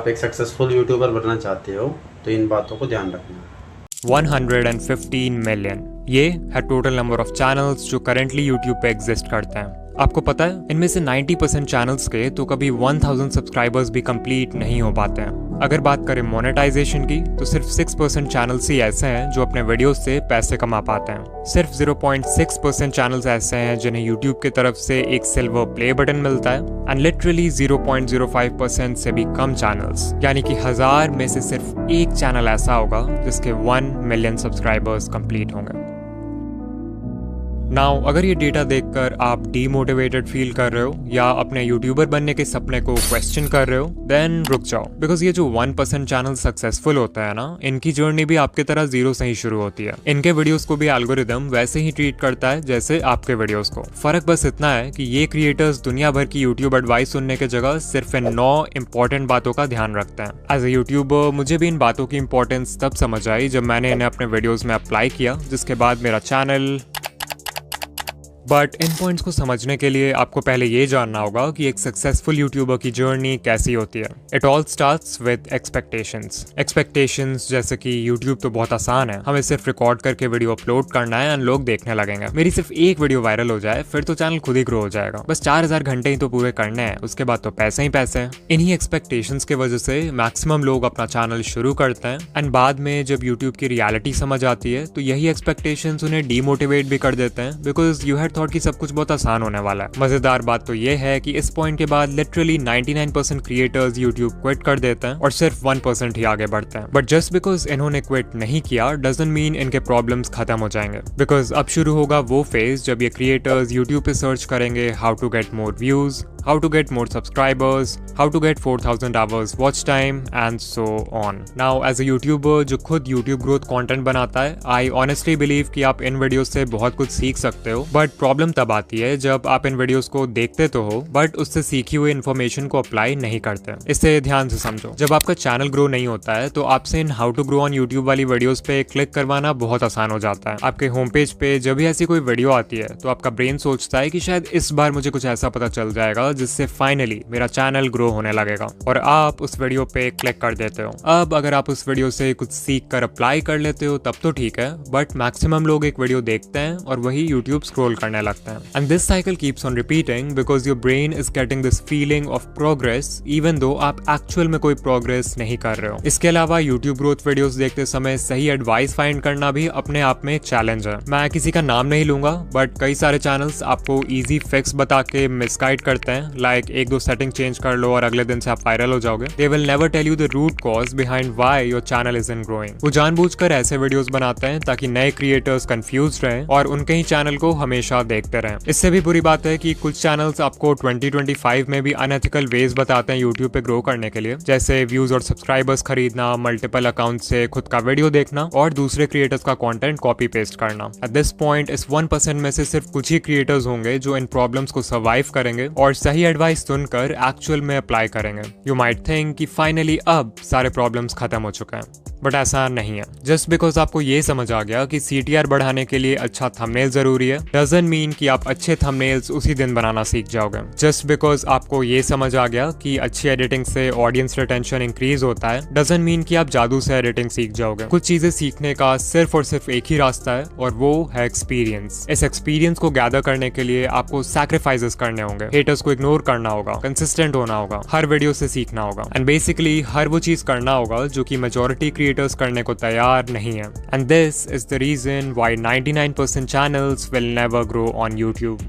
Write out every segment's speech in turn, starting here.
आप एक successful YouTuber बनना चाहते हो तो इन बातों को ध्यान रखना। 115 मिलियन, ये है टोटल नंबर ऑफ चैनल्स जो करेंटली यूट्यूब पे एग्जिस्ट करते हैं। आपको पता है इनमें से 90% चैनल्स के तो कभी 1000 सब्सक्राइबर्स भी कंप्लीट नहीं हो पाते हैं। अगर बात करें मोनेटाइजेशन की तो सिर्फ 6% चैनल्स ही ऐसे हैं जो अपने वीडियोस से पैसे कमा पाते हैं। सिर्फ 0.6% चैनल्स ऐसे हैं जिन्हें यूट्यूब की तरफ से एक सिल्वर प्ले बटन मिलता है एंड लिटरली 0.05% से भी कम चैनल्स, यानी कि 1000 में से सिर्फ एक चैनल ऐसा होगा जिसके 1 मिलियन सब्सक्राइबर्स कंप्लीट होंगे। नाउ अगर ये डेटा देखकर आप डीमोटिवेटेड फील कर रहे हो या अपने यूट्यूबर बनने के सपने को क्वेश्चन कर रहे हो, देन रुक जाओ, बिकॉज ये जो 1% चैनल सक्सेसफुल होता है ना, इनकी जर्नी भी आपके तरह जीरो से ही शुरू होती है। इनके वीडियोस को भी एल्गोरिदम वैसे ही ट्रीट करता है जैसे आपके वीडियोस को। फर्क बस इतना है कि ये क्रिएटर्स दुनिया भर की यूट्यूब एडवाइस सुनने की जगह सिर्फ इन 9 इंपॉर्टेंट बातों का ध्यान रखते हैं। एज ए यूट्यूबर मुझे भी इन बातों की इंपॉर्टेंस तब समझ आई जब मैंने इन्हें अपने वीडियोज में अप्लाई किया, जिसके बाद मेरा चैनल। बट इन पॉइंट्स को समझने के लिए आपको पहले ये जानना होगा कि एक सक्सेसफुल यूट्यूबर की जर्नी कैसी होती है। It all starts with expectations जैसे कि यूट्यूब तो बहुत आसान है, हमें सिर्फ रिकॉर्ड करके वीडियो अपलोड करना है एंड लोग देखने लगेंगे। मेरी सिर्फ एक वीडियो वायरल हो जाए फिर तो चैनल खुद ही ग्रो हो जाएगा। बस 4000 घंटे ही तो पूरे करने हैं, उसके बाद तो पैसे ही पैसे हैं। इन्हीं एक्सपेक्टेशंस की वजह से मैक्सिमम लोग अपना चैनल शुरू करते हैं एंड बाद में जब यूट्यूब की रियलिटी समझ आती है तो यही एक्सपेक्टेशंस उन्हें डीमोटिवेट भी कर देते हैं, बिकॉज यू हैड थॉट कि सब कुछ बहुत आसान होने वाला है। मजेदार बात तो ये है कि इस पॉइंट के बाद लिटरली 99% क्रिएटर्स यूट्यूब क्विट कर देते हैं और सिर्फ 1% ही आगे बढ़ते हैं। बट जस्ट बिकॉज इन्होंने क्विट नहीं किया डजंट मीन इनके प्रॉब्लम्स खत्म हो जाएंगे, बिकॉज अब शुरू होगा वो फेज जब ये क्रिएटर्स यूट्यूब पे सर्च करेंगे how to get more views, how to get more subscribers, how to get 4000 hours watch time and so on. Now as a YouTuber जो खुद YouTube growth content बनाता है, I honestly believe कि आप इन videos से बहुत कुछ सीख सकते हो, बट प्रॉब्लम तब आती है जब आप इन वीडियोस को देखते तो हो बट उससे सीखी हुई इन्फॉर्मेशन को अप्लाई नहीं करते। इसे ध्यान से समझो, जब आपका चैनल ग्रो नहीं होता है तो आपसे इन how to grow on YouTube वाली वीडियोस पे क्लिक करवाना बहुत आसान हो जाता है। आपके होम पेज पे जब भी ऐसी कोई वीडियो आती है तो आपका ब्रेन सोचता है कि शायद इस बार मुझे कुछ ऐसा पता चल जाएगा जिससे फाइनली मेरा चैनल ग्रो होने लगेगा, और आप उस वीडियो पे क्लिक कर देते हो। अब अगर आप उस वीडियो से कुछ सीख कर अप्लाई कर लेते हो तब तो ठीक है, बट मैक्सिमम लोग एक वीडियो देखते हैं और वही यूट्यूब स्क्रॉल करने लगते हैं and this cycle keeps on repeating because your brain is getting this feeling of progress even though आप एक्चुअल में कोई प्रोग्रेस नहीं कर रहे हो। इसके अलावा यूट्यूब ग्रोथ वीडियोस देखते समय सही एडवाइस फाइंड करना भी अपने आप में एक चैलेंज है। मैं किसी का नाम नहीं लूंगा बट कई सारे चैनल्स आपको इजी फिक्स बता के मिसगाइड करते हैं, लाइक 1-2 सेटिंग चेंज कर लो और अगले दिन से आप वायरल हो जाओगे। They will never tell you the root cause behind why your channel isn't growing. वो जानबूझकर ऐसे वीडियोस बनाते हैं ताकि नए क्रिएटर्स कंफ्यूज रहें और उनके ही चैनल को हमेशा देखते रहें। इससे भी बुरी बात है कि कुछ चैनल्स आपको 2025 में भी अनएथिकल वेज बताते हैं यूट्यूब पे ग्रो करने के लिए, जैसे व्यूज और सब्सक्राइबर्स खरीदना, मल्टीपल अकाउंट से खुद का वीडियो देखना और दूसरे क्रिएटर्स का कंटेंट कॉपी पेस्ट करना। एट दिस पॉइंट इस 1% में से सिर्फ कुछ ही क्रिएटर्स होंगे जो इन प्रॉब्लम्स को सर्वाइव करेंगे और सही एडवाइस सुनकर एक्चुअल में अप्लाई करेंगे। यू माइट थिंक कि फाइनली अब सारे प्रॉब्लम्स खत्म हो चुके हैं, बट ऐसा नहीं है। जस्ट बिकॉज आपको ये समझ आ गया कि CTR बढ़ाने के लिए अच्छा थंबनेल जरूरी है डजंट मीन कि आप अच्छे थंबनेल्स उसी दिन बनाना सीख जाओगे। जस्ट बिकॉज आपको ये समझ आ गया कि अच्छी एडिटिंग से ऑडियंस रिटेंशन इंक्रीज होता है डजंट मीन कि आप जादू से एडिटिंग सीख जाओगे। कुछ चीजें सीखने का सिर्फ और सिर्फ एक ही रास्ता है और वो है एक्सपीरियंस। इस एक्सपीरियंस को गैदर करने के लिए आपको सैक्रिफाइसेस करने होंगे, हेटर्स को इग्नोर करना होगा, कंसिस्टेंट होना होगा, हर वीडियो से सीखना होगा एंड बेसिकली हर वो चीज करना होगा जो कि मेजॉरिटी क्रिएटर्स करने को तैयार नहीं है। And this is the reason why 99% channels will never grow on YouTube.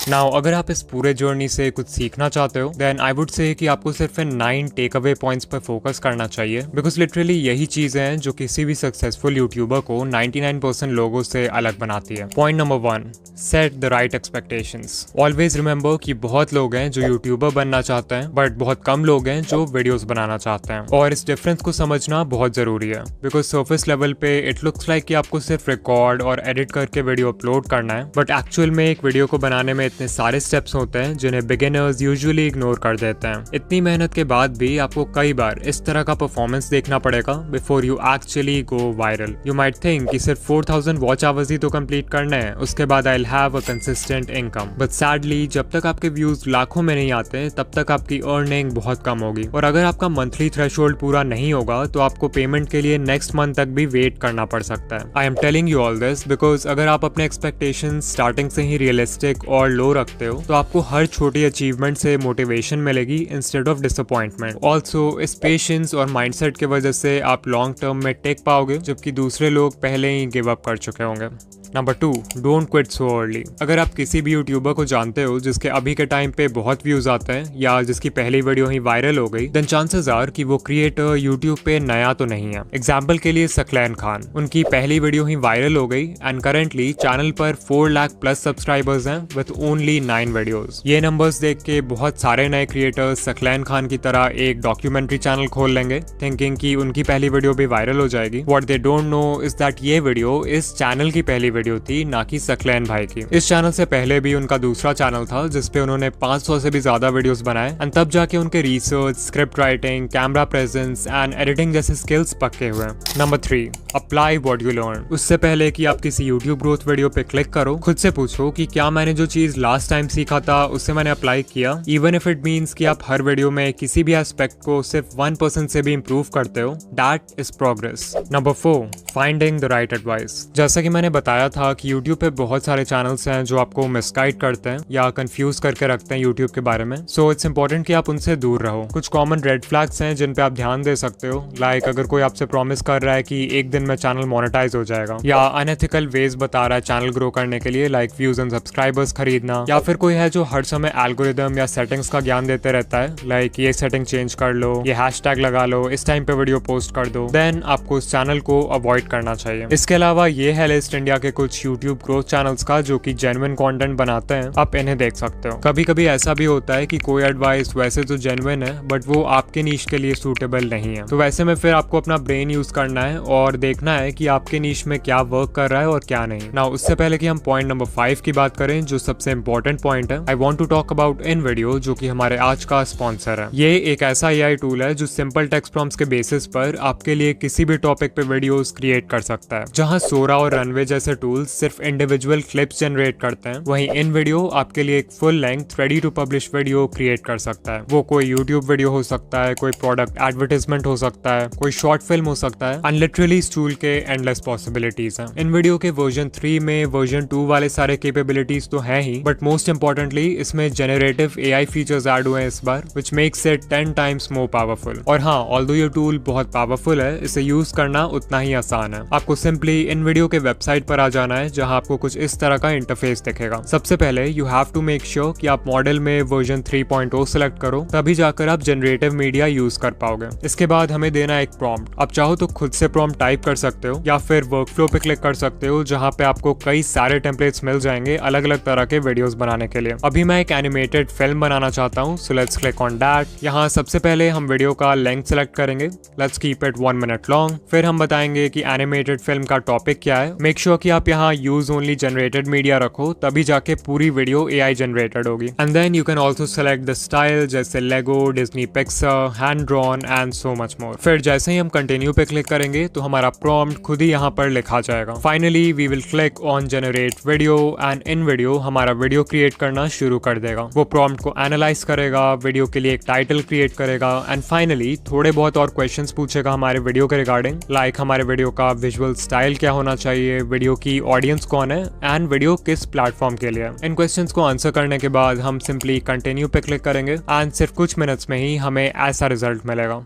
Now अगर आप इस पूरे जर्नी से कुछ सीखना चाहते हो देन आई वुड से कि आपको सिर्फ इन 9 टेक अवे पॉइंट्स पर फोकस करना चाहिए, बिकॉज लिटरली यही चीजें हैं जो किसी भी सक्सेसफुल यूट्यूबर को 99% लोगों से अलग बनाती है। Point number 1, set the right expectations. Always remember कि बहुत लोग हैं जो यूट्यूबर बनना चाहते हैं बट बहुत कम लोग हैं जो वीडियोस बनाना चाहते हैं, और इस डिफरेंस को समझना बहुत जरूरी है। बिकॉज सर्फेस लेवल पे इट लुक्स लाइक कि आपको सिर्फ रिकॉर्ड और एडिट करके वीडियो अपलोड करना है, बट एक्चुअल में एक वीडियो को बनाने में इतने सारे स्टेप्स होते हैं जिन्हें बिगिनर्स यूजुअली इग्नोर कर देते हैं। इतनी मेहनत के बाद भी आपको कई बार इस तरह का परफॉर्मेंस देखना पड़ेगा before you actually go viral. You might think कि सिर्फ 4000 वॉच आवर्स ही तो कंप्लीट करने हैं, उसके बाद I will have a consistent income. But sadly जब तक आपके व्यूज लाखों में नहीं आते तब तक आपकी अर्निंग बहुत कम होगी, और अगर आपका मंथली थ्रेशोल्ड पूरा नहीं होगा तो आपको पेमेंट के लिए नेक्स्ट मंथ तक भी वेट करना पड़ सकता है। I am telling you all this because अगर आप अपने एक्सपेक्टेशन स्टार्टिंग से ही रियलिस्टिक और लो रखते हो तो आपको हर छोटी अचीवमेंट से मोटिवेशन मिलेगी इंस्टेड ऑफ डिसअपॉइंटमेंट। ऑल्सो इस पेशेंस और माइंडसेट की वजह से आप लॉन्ग टर्म में टेक पाओगे, जबकि दूसरे लोग पहले ही गिव अप कर चुके होंगे। Number 2, don't quit so early. अगर आप किसी भी यूट्यूबर को जानते हो जिसके अभी के टाइम पे बहुत व्यूज आते हैं या जिसकी पहली वीडियो ही वायरल हो गई, देन चांसेस आर कि वो क्रिएटर यूट्यूब पे नया तो नहीं है। एग्जाम्पल के लिए सकलैन खान, उनकी पहली वीडियो ही वायरल हो गई एंड करेंटली चैनल पर 4 लाख प्लस सब्सक्राइबर्स हैं विद ओनली 9 वीडियोस। ये नंबर्स देख के बहुत सारे नए क्रिएटर्स सकलैन खान की तरह एक डॉक्यूमेंट्री चैनल खोल लेंगे थिंकिंग कि उनकी पहली वीडियो भी वायरल हो जाएगी। What they don't know is that ये वीडियो इस चैनल की पहली वीडियो थी, ना कि सकलैन भाई की। इस चैनल से पहले भी उनका दूसरा चैनल था जिसपे उन्होंने 500 से भी ज्यादा वीडियोस बनाए एंड तब जाके उनके research, script writing, camera presence and editing जैसे स्किल्स पक्के हुए। Number 3, apply what you learn. उससे पहले कि आप किसी यूट्यूब ग्रोथ वीडियो पे क्लिक करो, खुद से पूछो कि क्या मैंने जो चीज लास्ट टाइम सीखा था उससे मैंने अप्लाई किया, इवन इफ इट मीन्स कि आप हर वीडियो में किसी भी एस्पेक्ट को सिर्फ 1% से भी इंप्रूव करते हो, that is progress. Number 4, finding the right advice. जैसा कि मैंने बताया था कि यूट्यूब पे बहुत सारे चैनल्स हैं जो आपको मिसगाइड करते हैं या कंफ्यूज करके रखते हैं यूट्यूब के बारे में, सो इट्स इंपॉर्टेंट कि आप उनसे दूर रहो। कुछ कॉमन रेड फ्लैग्स हैं जिन पे आप ध्यान दे सकते हो, लाइक अगर कोई आपसे प्रॉमिस कर रहा है कि एक दिन में चैनल मोनेटाइज हो जाएगा, या अनएथिकल वेज बता रहा है चैनल ग्रो करने के लिए लाइक व्यूज एंड सब्सक्राइबर्स खरीदना, या फिर कोई है जो हर समय एल्गोरिदम या सेटिंग्स का ज्ञान देते रहता है लाइक ये सेटिंग चेंज कर लो, ये हैशटैग लगा लो, इस टाइम पे वीडियो पोस्ट कर दो, देन आपको उस चैनल को अवॉइड करना चाहिए। इसके अलावा ये है लिस्ट इंडिया के कुछ यूट्यूब ग्रोथ चैनल्स का जो कि जेन्युइन कंटेंट बनाते हैं, आप इन्हें देख सकते हो। कभी कभी ऐसा भी होता है कि कोई एडवाइस वैसे तो जेन्युइन है बट वो आपके नीश के लिए सूटेबल नहीं है, तो वैसे में फिर आपको अपना ब्रेन यूज करना है और देखना है कि आपके नीश में क्या वर्क कर रहा है और क्या नहीं। नाउ उससे पहले कि हम पॉइंट नंबर 5 की बात करें जो सबसे इंपॉर्टेंट पॉइंट है, I want to talk about इन वीडियो जो कि हमारे आज का स्पॉन्सर है। ये एक ऐसा AI टूल है जो सिंपल टेक्स्ट प्रॉम्प्ट्स के बेसिस पर आपके लिए किसी भी टॉपिक पे वीडियोस क्रिएट कर सकता है। जहां सोरा और रनवे जैसे टूल्स सिर्फ इंडिविजुअल क्लिप्स जनरेट करते हैं, वहीं इन वीडियो आपके लिए एक full length ready to publish video create कर सकता है। वो कोई यूट्यूब वीडियो हो सकता है, कोई प्रोडक्ट एडवर्टाइजमेंट हो सकता है, कोई शॉर्ट फिल्म हो सकता है, एंड लिटरली इस टूल के एंडलेस पॉसिबिलिटीज हैं। इन वीडियो के वर्जन 3 में वर्जन 2 वाले सारे कैपेबिलिटीज तो हैं ही, बट मोस्ट इंपॉर्टेंटली इसमें जनरेटिव AI फीचर्स ऐड हुए हैं इस बार, which makes it 10 times more powerful. और हाँ, ऑल्दो ये टूल बहुत पावरफुल है, इसे यूज करना उतना ही आसान है। आपको सिंपली इन वीडियो के वेबसाइट पर आ जाना है जहां आपको कुछ इस तरह का इंटरफेस दिखेगा। सबसे पहले you have to make sure कि आप मॉडल में वर्जन 3.0 सेलेक्ट करो, तभी जाकर आप जनरेटिव मीडिया यूज कर पाओगे। इसके बाद हमें देना एक प्रॉम्प्ट। आप चाहो तो खुद से प्रॉम्प्ट टाइप कर सकते हो या फिर वर्कफ्लो पे क्लिक कर सकते हो जहां पे आपको कई सारे टेम्पलेट्स मिल जाएंगे अलग अलग तरह के वीडियोस बनाने के लिए। अभी मैं एक एनिमेटेड फिल्म बनाना चाहता हूं, so let's click on that. यहाँ सबसे पहले हम वीडियो का लेंथ सेलेक्ट करेंगे, let's keep it 1 minute long. फिर हम बताएंगे कि एनिमेटेड फिल्म का टॉपिक क्या है। मेक श्योर कि आप यहाँ यूज ओनली जनरेटेड मीडिया रखो, तभी जाके पूरी वीडियो AI जनरेटेड होगी। And then you can also select the style जैसे Lego, Disney Pixar, hand drawn and so much more. फिर जैसे ही हम कंटिन्यू पे क्लिक करेंगे तो हमारा प्रॉम्प्ट खुद ही यहाँ पर लिखा जाएगा। Finally we will click on generate video and इन वीडियो हमारा वीडियो क्रिएट करना शुरू कर देगा। वो प्रॉम्प्ट को एनालाइज करेगा, वीडियो के लिए एक टाइटल क्रिएट करेगा एंड फाइनली थोड़े बहुत और क्वेश्चंस पूछेगा हमारे वीडियो के रिगार्डिंग, लाइक हमारे वीडियो का विजुअल स्टाइल क्या होना चाहिए, वीडियो की ऑडियंस कौन है एंड वीडियो किस प्लेटफॉर्म के लिए। इन क्वेश्चंस को आंसर करने के बाद हम सिंपली कंटिन्यू पे क्लिक करेंगे एंड सिर्फ कुछ मिनट्स में ही हमें ऐसा रिजल्ट मिलेगा।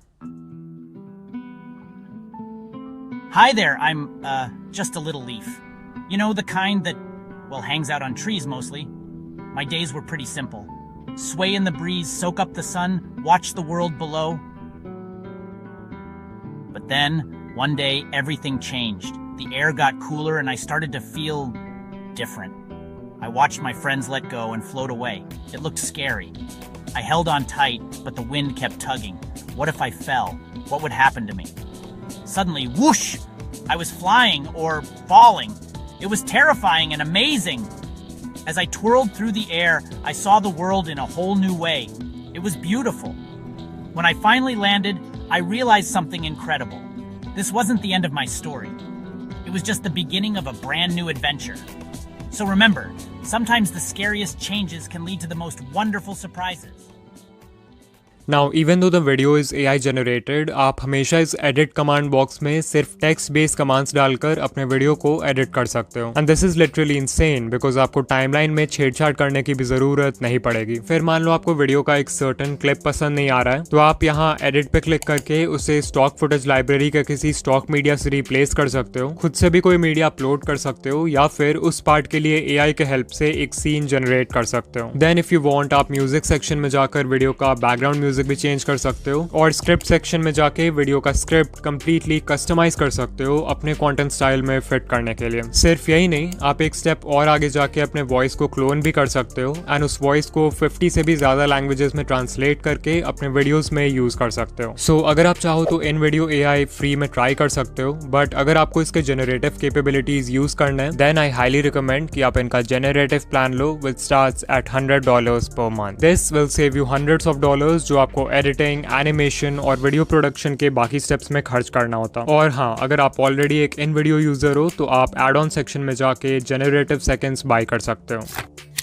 Hi there, I'm, just a little leaf. You know, the kind that, well, hangs out on trees mostly. My days were pretty simple. Sway in the breeze, soak up the sun, watch the world below. But then, one day, everything changed. The air got cooler and I started to feel different. I watched my friends let go and float away. It looked scary. I held on tight, but the wind kept tugging. What if I fell? What would happen to me? Suddenly, whoosh! I was flying or falling. It was terrifying and amazing. As I twirled through the air, I saw the world in a whole new way. It was beautiful. When I finally landed, I realized something incredible. This wasn't the end of my story. It was just the beginning of a brand new adventure. So remember, sometimes the scariest changes can lead to the most wonderful surprises. Now, even though the video is AI generated, आप हमेशा इस edit command box में सिर्फ text based commands डालकर अपने video को edit कर सकते हो. And this is literally insane because आपको timeline में छेड़छाड़ करने की भी जरूरत नहीं पड़ेगी. फिर मान लो आपको वीडियो का एक certain clip पसंद नहीं आ रहा है, तो आप यहाँ edit पे क्लिक करके उसे stock footage library के किसी stock media से replace कर सकते हो, खुद से भी कोई मीडिया अपलोड कर सकते हो, या फिर उस पार्ट के लिए AI के हेल्प से एक सीन जनरेट कर सकते हो. Then if you want, आप म्यूजिक सेक्शन में जाकर वीडियो का बैकग्राउंड म्यूजिक भी चेंज कर सकते हो, और स्क्रिप्ट सेक्शन में जाके वीडियो का स्क्रिप्ट कंप्लीटली कस्टमाइज कर सकते हो अपने कंटेंट स्टाइल में फिट करने के लिए. सिर्फ यही नहीं, आप एक स्टेप और आगे जाके अपने वॉइस को क्लोन भी कर सकते हो एंड उस वॉइस को 50 से भी ज्यादा लैंग्वेजेस में ट्रांसलेट करके अपने वीडियोस में यूज कर सकते हो. सो अगर आप चाहो तो इन वीडियो AI फ्री में ट्राई कर सकते हो, बट अगर आपको इसके जेनरेटिव कैपेबिलिटीज यूज करना है, देन आई हाईली रिकमेंड कि आप इनका generative plan low with starts at $100 per month. This will save you hundreds of dollars जो आपको एडिटिंग, एनिमेशन और वीडियो प्रोडक्शन के बाकी स्टेप्स में खर्च करना होता. और हाँ, अगर आप ऑलरेडी एक इन वीडियो यूजर हो तो आप एड ऑन सेक्शन में जाके जेनरेटिव सेकेंड्स बाय कर सकते हो.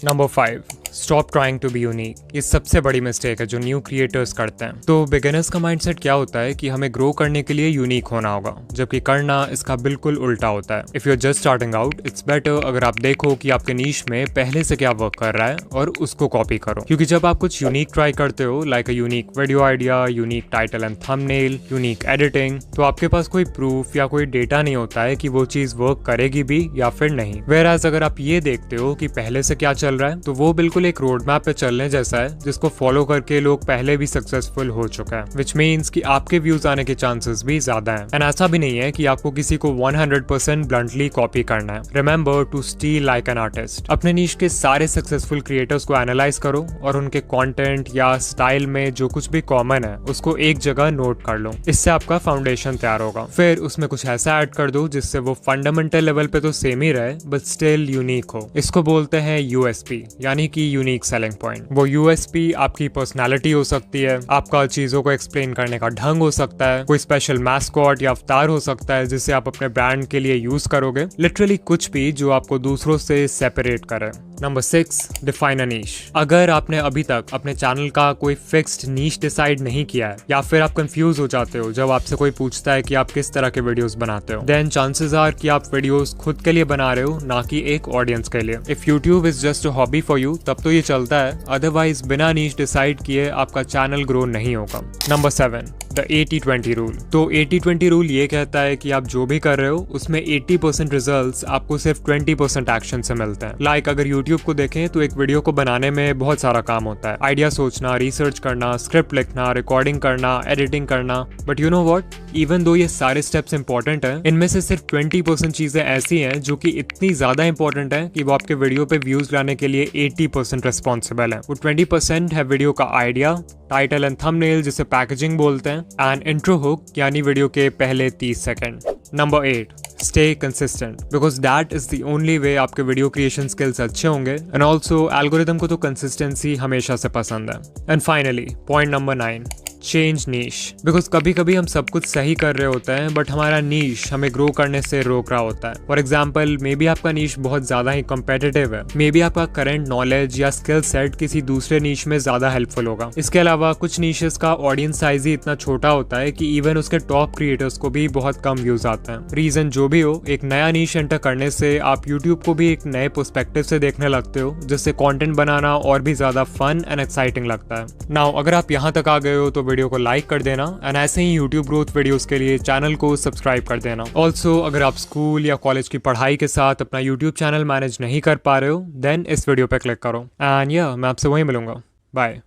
Number 5, stop trying to be unique. ये सबसे बड़ी मिस्टेक है जो न्यू क्रिएटर्स करते हैं. तो बिगिनर्स का माइंडसेट क्या होता है कि हमें ग्रो करने के लिए यूनिक होना होगा, जबकि करना इसका बिल्कुल उल्टा होता है. If you are just starting out, it's better अगर आप देखो कि आपके नीश में पहले से क्या वर्क कर रहा है और उसको कॉपी करो. क्योंकि जब आप कुछ यूनिक ट्राई करते हो, like a unique video idea, unique title and thumbnail, unique editing, तो आपके पास कोई प्रूफ या कोई डेटा नहीं होता है कि वो चीज वर्क करेगी भी या फिर नहीं. वेयरएज अगर आप ये देखते हो कि पहले से क्या चल रहा है, तो वो बिल्कुल एक रोड मैप पे चलने जैसा है जिसको फॉलो करके लोग पहले भी सक्सेसफुल हो चुका है, विच मीन्स कि आपके व्यूज आने के चांसेस भी ज्यादा हैं. एंड ऐसा भी नहीं है कि आपको किसी को 100% ब्लंटली कॉपी करना है. Remember to steal like an artist. अपने नीश के सारे सक्सेसफुल क्रिएटर्स को एनालाइज करो और उनके कंटेंट या स्टाइल में जो कुछ भी कॉमन है उसको एक जगह नोट कर लो. इससे आपका फाउंडेशन तैयार होगा. फिर उसमें कुछ ऐसा ऐड कर दो जिससे वो फंडामेंटल लेवल पे तो सेम ही रहे बट स्टिल यूनिक हो. इसको बोलते हैं USP, यानी कि यूनिक सेलिंग पॉइंट. वो USP आपकी पर्सनालिटी हो सकती है, आपका चीजों को एक्सप्लेन करने का ढंग हो सकता है, कोई स्पेशल मैस्कॉट या अवतार हो सकता है जिसे आप अपने ब्रांड के लिए यूज करोगे. लिटरली कुछ भी जो आपको दूसरों से सेपरेट करे. नंबर 6, डिफाइन अ नीश. अगर आपने अभी तक अपने चैनल का कोई फिक्स्ड नीश डिसाइड नहीं किया है, या फिर आप कंफ्यूज हो जाते हो जब आपसे कोई पूछता है कि आप किस तरह के वीडियोस बनाते हो, देन चांसेस आर कि आप वीडियोस खुद के लिए बना रहे हो, ना कि एक ऑडियंस के लिए. If YouTube is just a hobby for you, तब तो ये चलता है, अदरवाइज बिना नीश डिसाइड किए आपका चैनल ग्रो नहीं होगा. Number 7, the 80-20 rule. तो 80-20 रूल ये कहता है कि आप जो भी कर रहे हो उसमें 80% रिजल्ट्स आपको सिर्फ 20% एक्शन से मिलते हैं. लाइक अगर यूट्यूब को देखें तो एक वीडियो को बनाने में बहुत सारा काम होता है. आइडिया सोचना, रिसर्च करना, स्क्रिप्ट लिखना, रिकॉर्डिंग करना, एडिटिंग करना. But you know what, even though ये सारे स्टेप्स इंपॉर्टेंट हैं, इनमें से सिर्फ 20% चीजें ऐसी हैं जो कि इतनी ज्यादा इंपॉर्टेंट है कि वो आपके वीडियो पे व्यूज लाने के लिए 80% रिस्पॉन्सिबल है. वो 20% है वीडियो का आइडिया, टाइटल एंड थंबनेल जिसे पैकेजिंग बोलते हैं, एंड इंट्रो हुक यानी वीडियो के पहले 30 second. Number 8, stay consistent, because that is the only way आपके वीडियो क्रिएशन स्किल्स अच्छे होंगे. एंड ऑल्सो एल्गोरिदम को तो कंसिस्टेंसी हमेशा से पसंद है. And finally point number 9, change niche. Because कभी कभी हम सब कुछ सही कर रहे होते हैं बट हमारा नीश हमें ग्रो करने से रोक रहा होता है. फॉर एग्जाम्पल, मे बी आपका नीश बहुत ज्यादा ही कॉम्पिटिटिव है, मे बी आपका करंट नॉलेज या स्किल सेट किसी दूसरे नीश में ज्यादा हेल्पफुल होगा. इसके अलावा कुछ नीशेस का ऑडियंस साइज ही इतना छोटा होता है कि इवन उसके टॉप क्रिएटर्स को भी बहुत कम व्यूज आते हैं. रीजन जो भी हो, एक नया नीश एंटर करने से आप यूट्यूब को भी एक नए पर्सपेक्टिव से देखने लगते हो, जिससे कंटेंट बनाना और भी ज्यादा फन एंड एक्साइटिंग लगता है. नाउ अगर आप यहाँ तक आ गए हो तो वीडियो को लाइक कर देना, एंड ऐसे ही यूट्यूब ग्रोथ वीडियोस के लिए चैनल को सब्सक्राइब कर देना. ऑल्सो अगर आप स्कूल या कॉलेज की पढ़ाई के साथ अपना यूट्यूब चैनल मैनेज नहीं कर पा रहे हो, देन इस वीडियो पे क्लिक करो. एंड या मैं आपसे वहीं मिलूंगा. बाय.